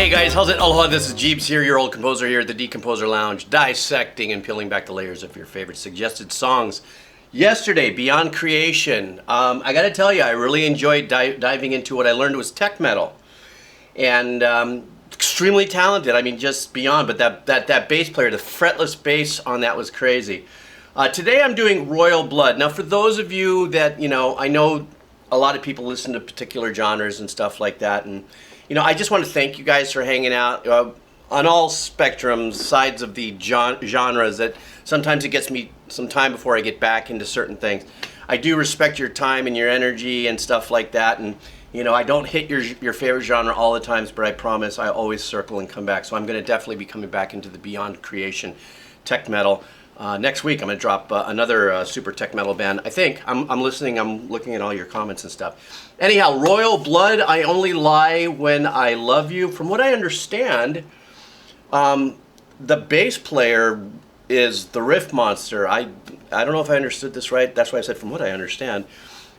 Hey guys, how's it? Aloha, this is Jeeps here, your old composer here at the Decomposer Lounge, dissecting and peeling back the layers of your favorite suggested songs. Yesterday, Beyond Creation. I gotta tell you, I really enjoyed diving into what I learned was tech metal. And extremely talented, I mean, just beyond, but that bass player, the fretless bass on that was crazy. Today I'm doing Royal Blood. Now for those of you that, I know a lot of people listen to particular genres and stuff like that, and I just want to thank you guys for hanging out on all spectrums, sides of the genres. That sometimes it gets me some time before I get back into certain things. I do respect your time and your energy and stuff like that, and I don't hit your favorite genre all the times, but I promise I always circle and come back. So I'm going to definitely be coming back into the Beyond Creation tech metal. Next week I'm going to drop another super tech metal band. I think I'm listening. I'm looking at all your comments and stuff. Anyhow, Royal Blood, I Only Lie When I Love You. From what I understand, the bass player is the riff monster. I don't know if I understood this right. That's why I said from what I understand,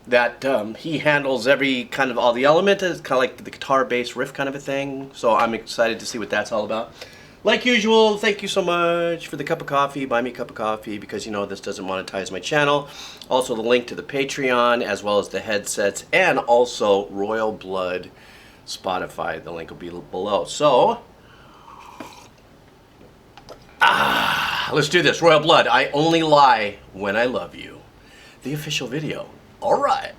that he handles every kind of all the elements. It's kind of like the guitar bass riff kind of a thing. So I'm excited to see what that's all about. Like usual, thank you so much for the cup of coffee. Buy me a cup of coffee because this doesn't monetize my channel. Also the link to the Patreon as well as the headsets and also Royal Blood Spotify. The link will be below. So, let's do this. Royal Blood, I Only Lie When I Love You. The official video. All right.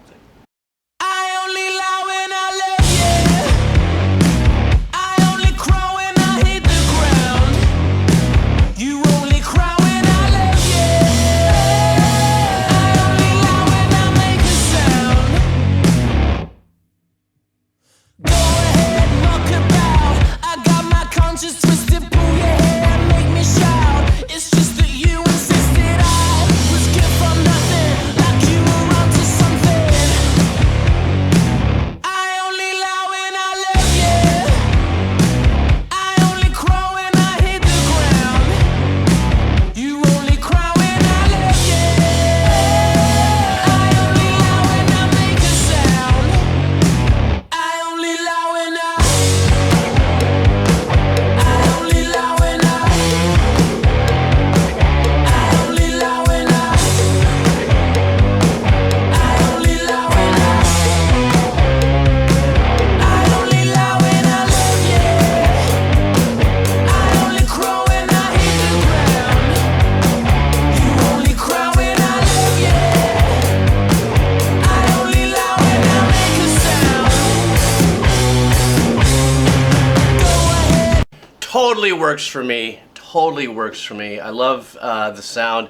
Totally works for me. Totally works for me. I love the sound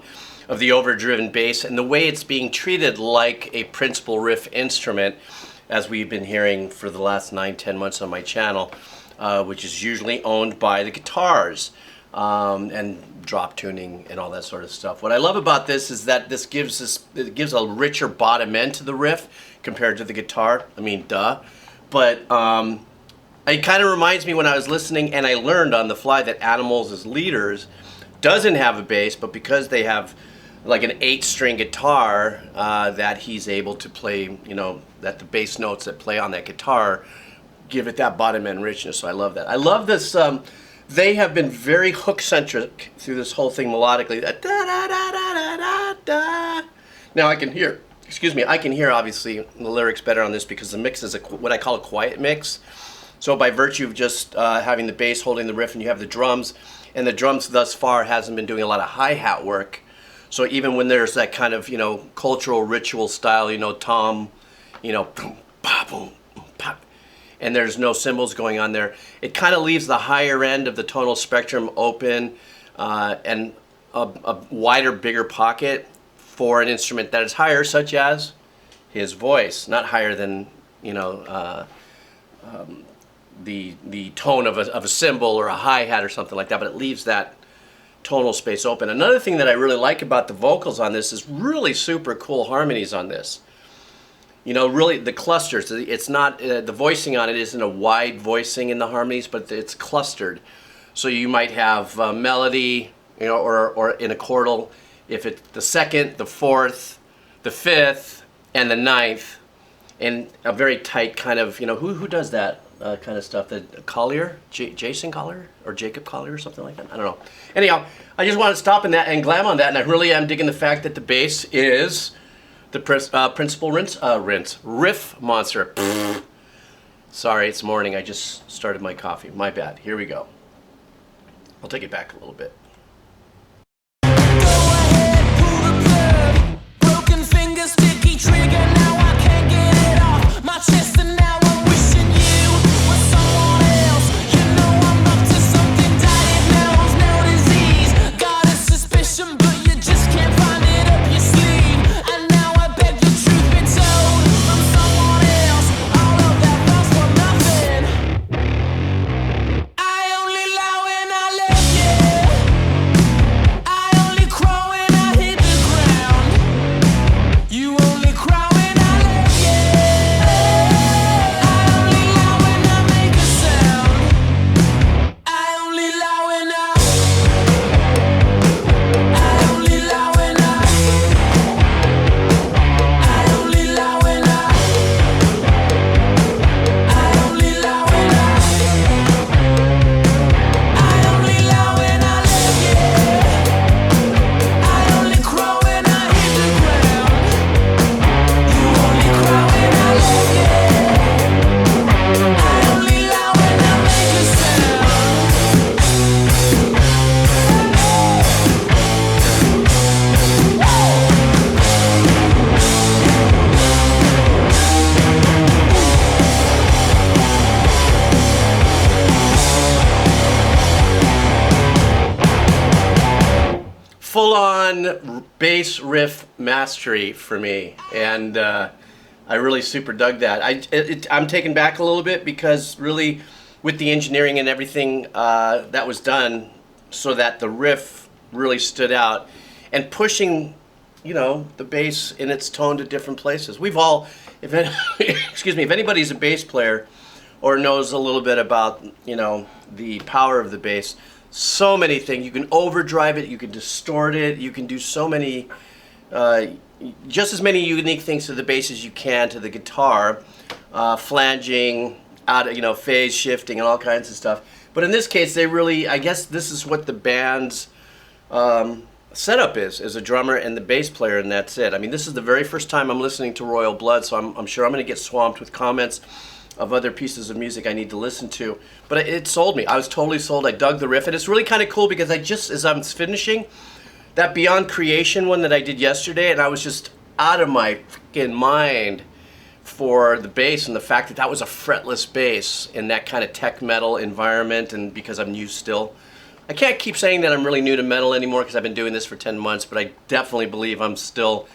of the overdriven bass and the way it's being treated like a principal riff instrument, as we've been hearing for the last 9-10 months on my channel, which is usually owned by the guitars and drop tuning and all that sort of stuff. What I love about this is that it gives a richer bottom end to the riff compared to the guitar. I mean, duh. But it kind of reminds me when I was listening and I learned on the fly that Animals as Leaders doesn't have a bass, but because they have like an 8-string guitar that he's able to play, that the bass notes that play on that guitar give it that bottom end richness. So I love that. I love this. They have been very hook-centric through this whole thing melodically. Now I can hear, I can hear obviously the lyrics better on this because the mix is what I call a quiet mix. So by virtue of just having the bass holding the riff and you have the drums, and the drums thus far hasn't been doing a lot of hi-hat work. So even when there's that kind of, cultural ritual style, tom, boom, pa, boom, pop, and there's no cymbals going on there, it kind of leaves the higher end of the tonal spectrum open and a wider, bigger pocket for an instrument that is higher, such as his voice. Not higher than, the tone of a cymbal or a hi-hat or something like that, but it leaves that tonal space open. Another thing that I really like about the vocals on this is really super cool harmonies on this. Really the clusters. It's not, the voicing on it isn't a wide voicing in the harmonies, but it's clustered. So you might have melody, or in a chordal, if it's the second, the fourth, the fifth, and the ninth, in a very tight kind of, who does that? kind of stuff. That Collier, Jason Collier, or Jacob Collier, or something like that. I don't know. Anyhow, I just want to stop in that and glam on that, and I really am digging the fact that the bass is the principal riff monster. Sorry, it's morning. I just started my coffee. My bad. Here we go. I'll take it back a little bit. Full-on bass riff mastery for me, and I really super dug that. I'm taken back a little bit because really with the engineering and everything that was done so that the riff really stood out and pushing, you know, the bass in its tone to different places. We've all, excuse me, if anybody's a bass player or knows a little bit about, you know, the power of the bass, so many things. You can overdrive it, you can distort it, you can do so many, just as many unique things to the bass as you can to the guitar, flanging, phase shifting and all kinds of stuff. But in this case, they really, I guess this is what the band's setup is a drummer and the bass player, and that's it. I mean, this is the very first time I'm listening to Royal Blood, so I'm sure I'm going to get swamped with comments of other pieces of music I need to listen to. But it sold me. I was totally sold. I dug the riff. And it's really kind of cool because as I'm finishing, that Beyond Creation one that I did yesterday, and I was just out of my freaking mind for the bass and the fact that that was a fretless bass in that kind of tech metal environment, and because I'm new still. I can't keep saying that I'm really new to metal anymore because I've been doing this for 10 months, but I definitely believe I'm still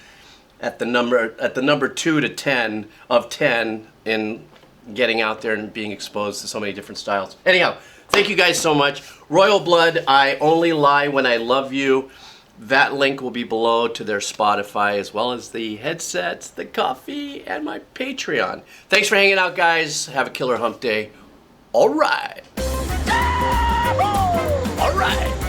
at the number 2 to 10 of 10 in getting out there and being exposed to so many different styles. Anyhow, thank you guys so much. Royal Blood, I Only Lie When I Love You. That link will be below to their Spotify, as well as the headsets, the coffee, and my Patreon. Thanks for hanging out, guys. Have a killer hump day. All right. All right.